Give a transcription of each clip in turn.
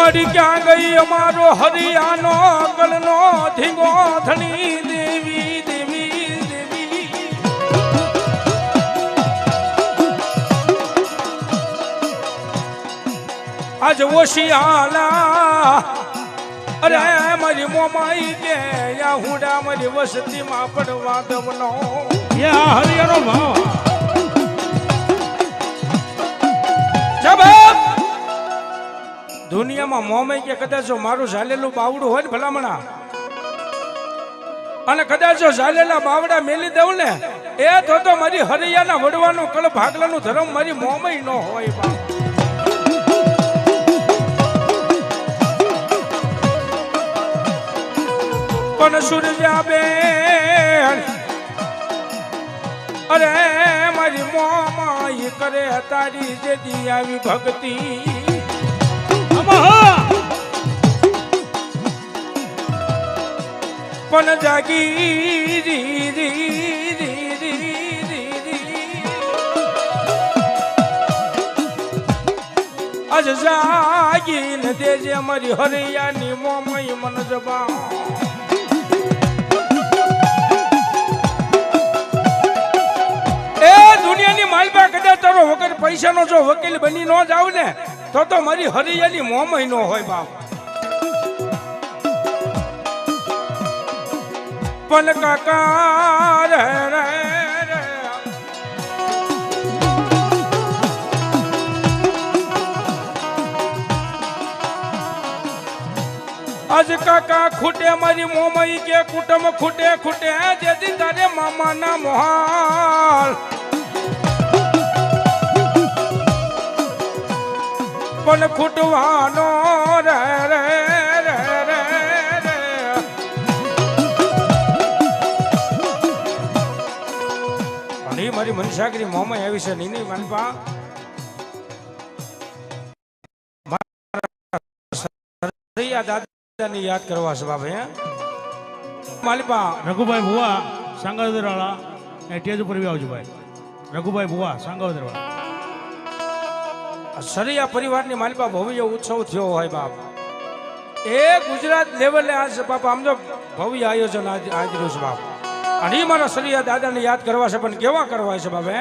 મારી ક્યાં ગઈ અમારો હરિયાનો અકલનો ધીંગો ધણી દેવી દેવી દેવી આજ ઓશિયાલા અરે મારી મોમાઈ કે યા હુડા મારી વસતીમાં પડવા દવનો યા હરિયાનો ભાવ જવાબ દુનિયામાં મોમાઈ કે કદાચ મારું ઝાલેલું બાવડું હોય ને ભલામણા અને કદાચ ઝાલેલા બાવડા મેલી દઉં ને એ તો મારી હરિયાના વડવાનો કળ ભાગલાનું ધર્મ મારી મોમાઈ ન હોય બા પણ સૂર્યા બેન અરે મારી મોમાઈ કરે તારી જેદી આવી ભક્તિ પણ જાગી રી રી રી રી અજ જાગીને દેજે મારી હરિયાની મોમાઈ મન જબા દુનિયાની માલપા કદાચ તારો વગર પૈસાનો જો વકીલ બની ન જાવ ને તો મારી હરિયાની મોમાઈ નો હોય બાપ પણ કાકા રે રે રે આજ કાકા ખૂટે મારી મોમાઈ કે કુટુંબ ખૂટે ખૂટે જેથી તારે મામાના મોહાલ પણ ખૂટવાનો રે રે રે રે રે અને મારી મનસાગરી મોમાઈ આવી છે નીની માલપા દાદાની યાદ કરવા છે બાબા હે માલપા રઘુભાઈ ભુવા સાંગાવદર વાળા એ ટેજ ઉપર આવજો ભાઈ રઘુભાઈ ભુવા સાંગાવદર વાળા સરિયા પરિવારની માલપા ભવ્ય ઉત્સવ થયો હોય બાપ એ ગુજરાત લેવલે આ છે બાપ આમ તો ભવ્ય આયોજન આજ રોજ બાપ અને મારા સરિયા દાદાને યાદ કરવા છે પણ કેવા કરવા છે બાપ હે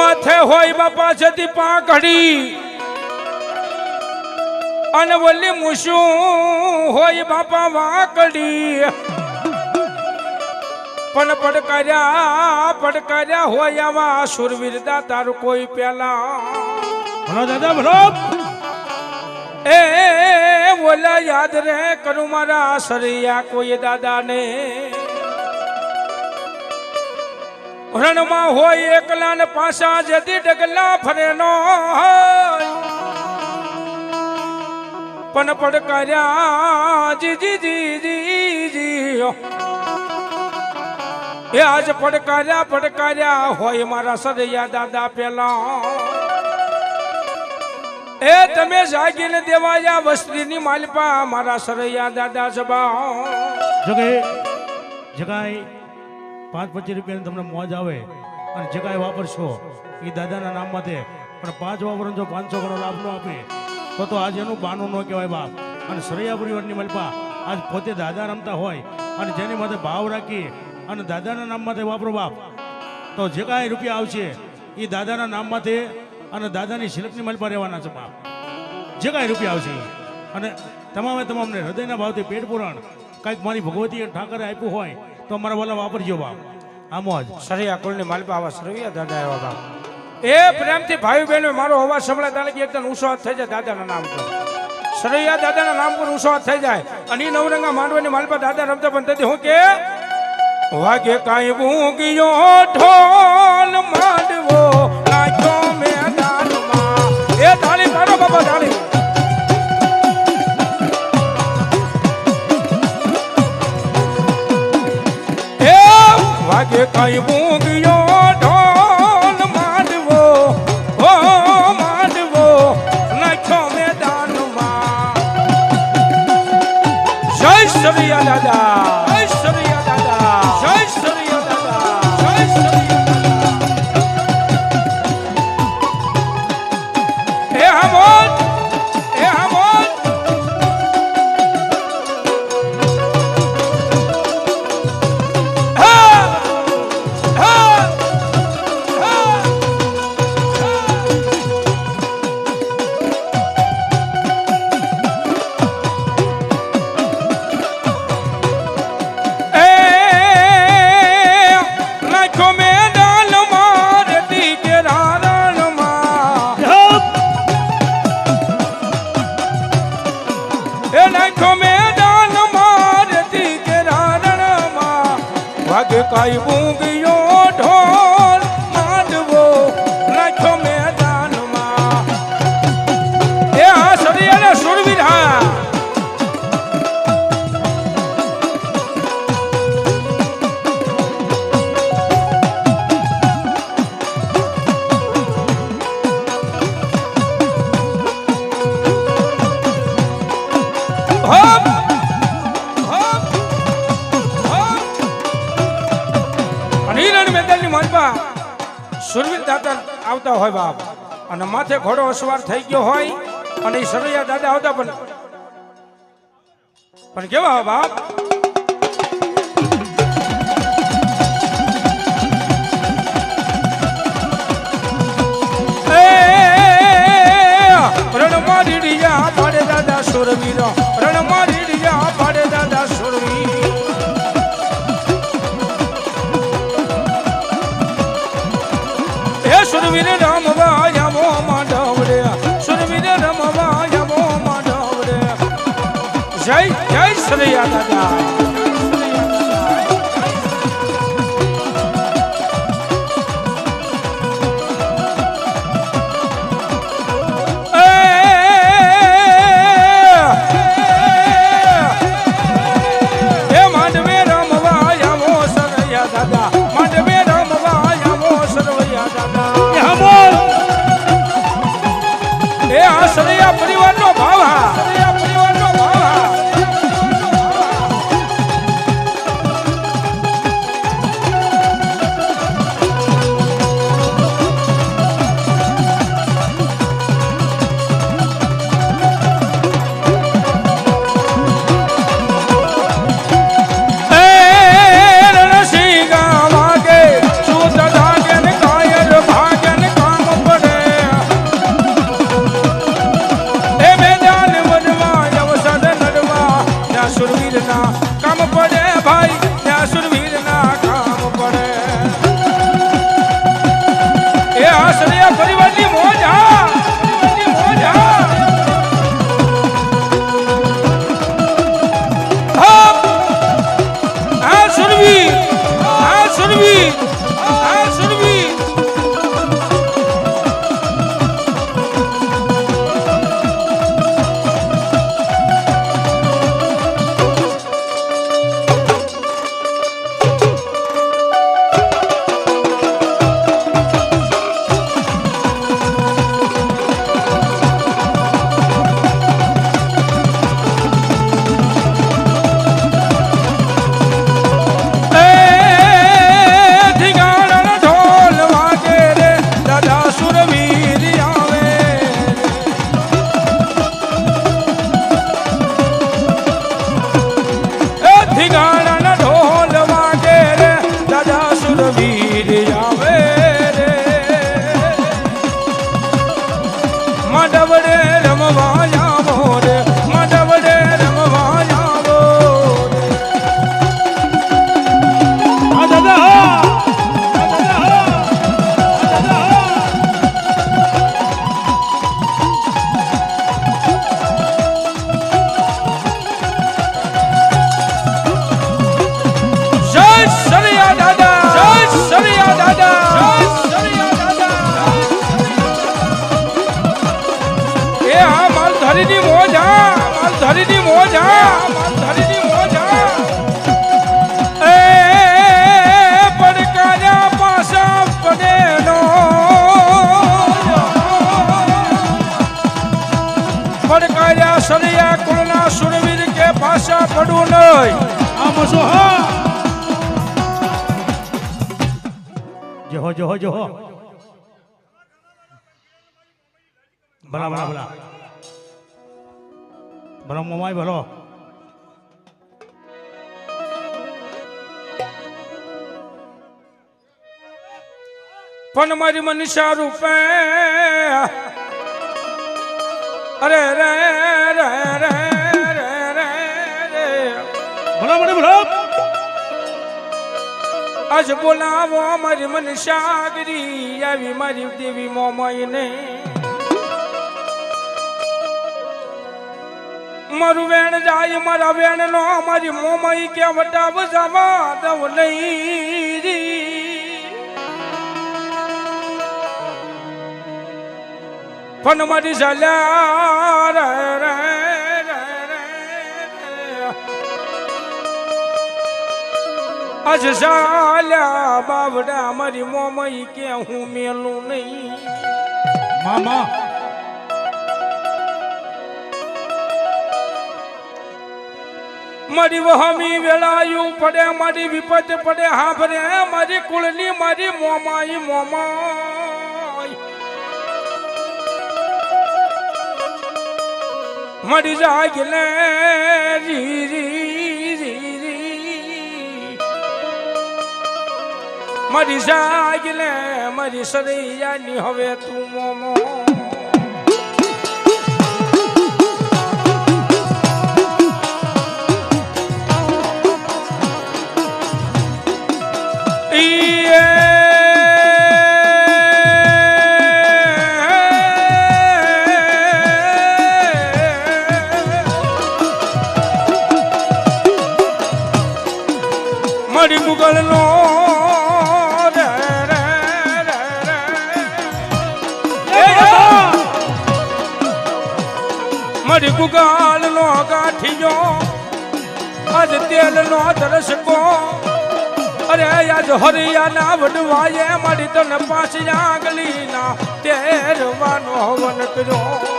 માથે હોય બાપા જતી પાંખડી અને વલ્લી મૂછું હોય બાપા વાકડી પણ પડકાર્યા હોય આવા સુરવીરદા તારું કોઈ પેલા ભલો દાદા ભલો એ બોલા યાદ રે કરું મારા સરિયા કોઈ દાદાને રણમાં હોય એકલા ને પાછા જતી ડગલા ફરે નો પણ પડકાર્યા જી જી જી જી જી એ આજ પડકાર્યા હોય મારા સરિયા દાદા પેલા એ તમે જાગીને દેવાયા વસ્ત્રીની માલપા મારા સરિયા દાદા જબા જગાઈ 5-25 રૂપિયાની તમને મોજ આવે અને જગાઈ વાપરશો એ દાદાના નામ માટે પણ 5 વાપરો જો 500 ગણો લાભ નો આપે તો આજ એનું બાનું ન કહેવાય બાપ અને સરિયા પરિવારની માલપા આજ પોતે દાદા રમતા હોય અને જેની માટે ભાવ રાખી અને દાદાના નામ માટે વાપરો બાપ તો જે કાંઈ રૂપિયા આવશે એ દાદાના નામ માટે અને દાદાની શિલકની માલપા રહેવાના છે બાપ જે કાંઈ રૂપિયા આવશે અને તમામને હૃદયના ભાવથી પેટ પુરાણ કાંઈક મારી ભગવતી ઠાકરે આપ્યું હોય તો અમારા વાલા વાપરજો બાપ આમ જ સરિયા કુળની માલપા આવા સરિયા દાદા એવા બાપ એ પ્રેમથી ભાઈ બહેનો મારો અવાજ સંભળાય તાલે કે એકદમ ઊંચો થઈ જાય દાદાના નામ પર સરિયા દાદાના નામ પર ઊંચો થઈ જાય અને નવરંગા માંડવાની માલપા દાદા રમતા પણ તેથી હું કે વાગે કાંઈ ભૂંગિયો ઢોલ માંડવો નાખ્યો મેદાનમાં એ તાળી મારો બાબા તાળી એ વાગે કાંઈ ભૂંગિયો ઢોલ માંડવો ઓ માંડવો નાખ્યો મેદાનમાં જય સરિયા દાદા જય સરિયા દાદા જય સરિયા દાદા કઈ બૂંગિયો ઢોલ માંડવો નાખ્યો મેદાનમાં એ આ સરિયાના સુરવીર હા સુરવીર દાદા આવતા હોય બાપ અને માથે ઘોડો અસવાર થઈ ગયો હોય અને એ સરૈયા દાદા આવતા પણ કેવા હોય બાપ રણમાં રીડિયા પાડે દાદા સુરવીર રણમાં રીડિયા પાડે દાદા સુરવીર સુરવીર રમવા જામો માંડવડે સુરવીર રમવા જામો માંડવડે જય જય સરૈયા દાદા સરૈયા પરિવારનો ભાવ હા સરૈયા પરિવારનો ભાવ હા કામ પડે ભાઈ ત્યાં સુરવીર ના કામ પડે એ આ સરૈયા પરિવારની મોજ હા મોજ હા સુરવીર હા સુરવીર હા સુરવીર સરૈયા કુળના સુરવીર કે પાછા પડવું નહીં આમ શું હા જોહો જોહો જોહો ભલા ભલા ભલા ભલો મોમાય ભલો પણ મારી મનીષા રૂપે અરે રે રે રે રે રે ભલા મને ભલો આજ બોલાવો મારી મનસાગરી આવી મારી દેવી મોમાઈને મારું વેણ જાય મારા વેણ નો મારી મોમાઈ કે વટાવ જવા દવ નહીં પણ મારી ચાલ્યા રે રે આજ ચાલ્યા બાવડા મારી મોમાઈ કે હું મેલું નહીં મામા મારી વહામી વેળાયું પડે મારી વિપત પડે હાભરે મારી કુળની મારી મોમાઈ મોમાઈ મારી જાગલે રી રી રી રી મારી જાગલે મારી સરૈયાની હવે તું મોમો મારી મુગલ નો મારી ગુગાલ નો ગાંઠિયો આજ તેલ નો દરસકો અરે આજ હરિયાના વડવાએ મારી તને પાંચ આંગલી ના તેરવાનો હવન કર્યો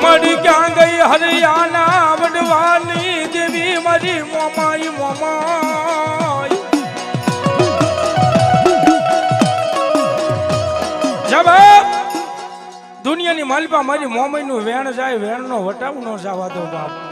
મારી ક્યાં ગઈ હરિયાના વડવાની દેવી મારી મોમાઈ મોમાઈ જવાબ દુનિયાની માલપા મારી મોમાઈ નું વેણ જાય વેણ નો વટાવ નો જવા દો બાપ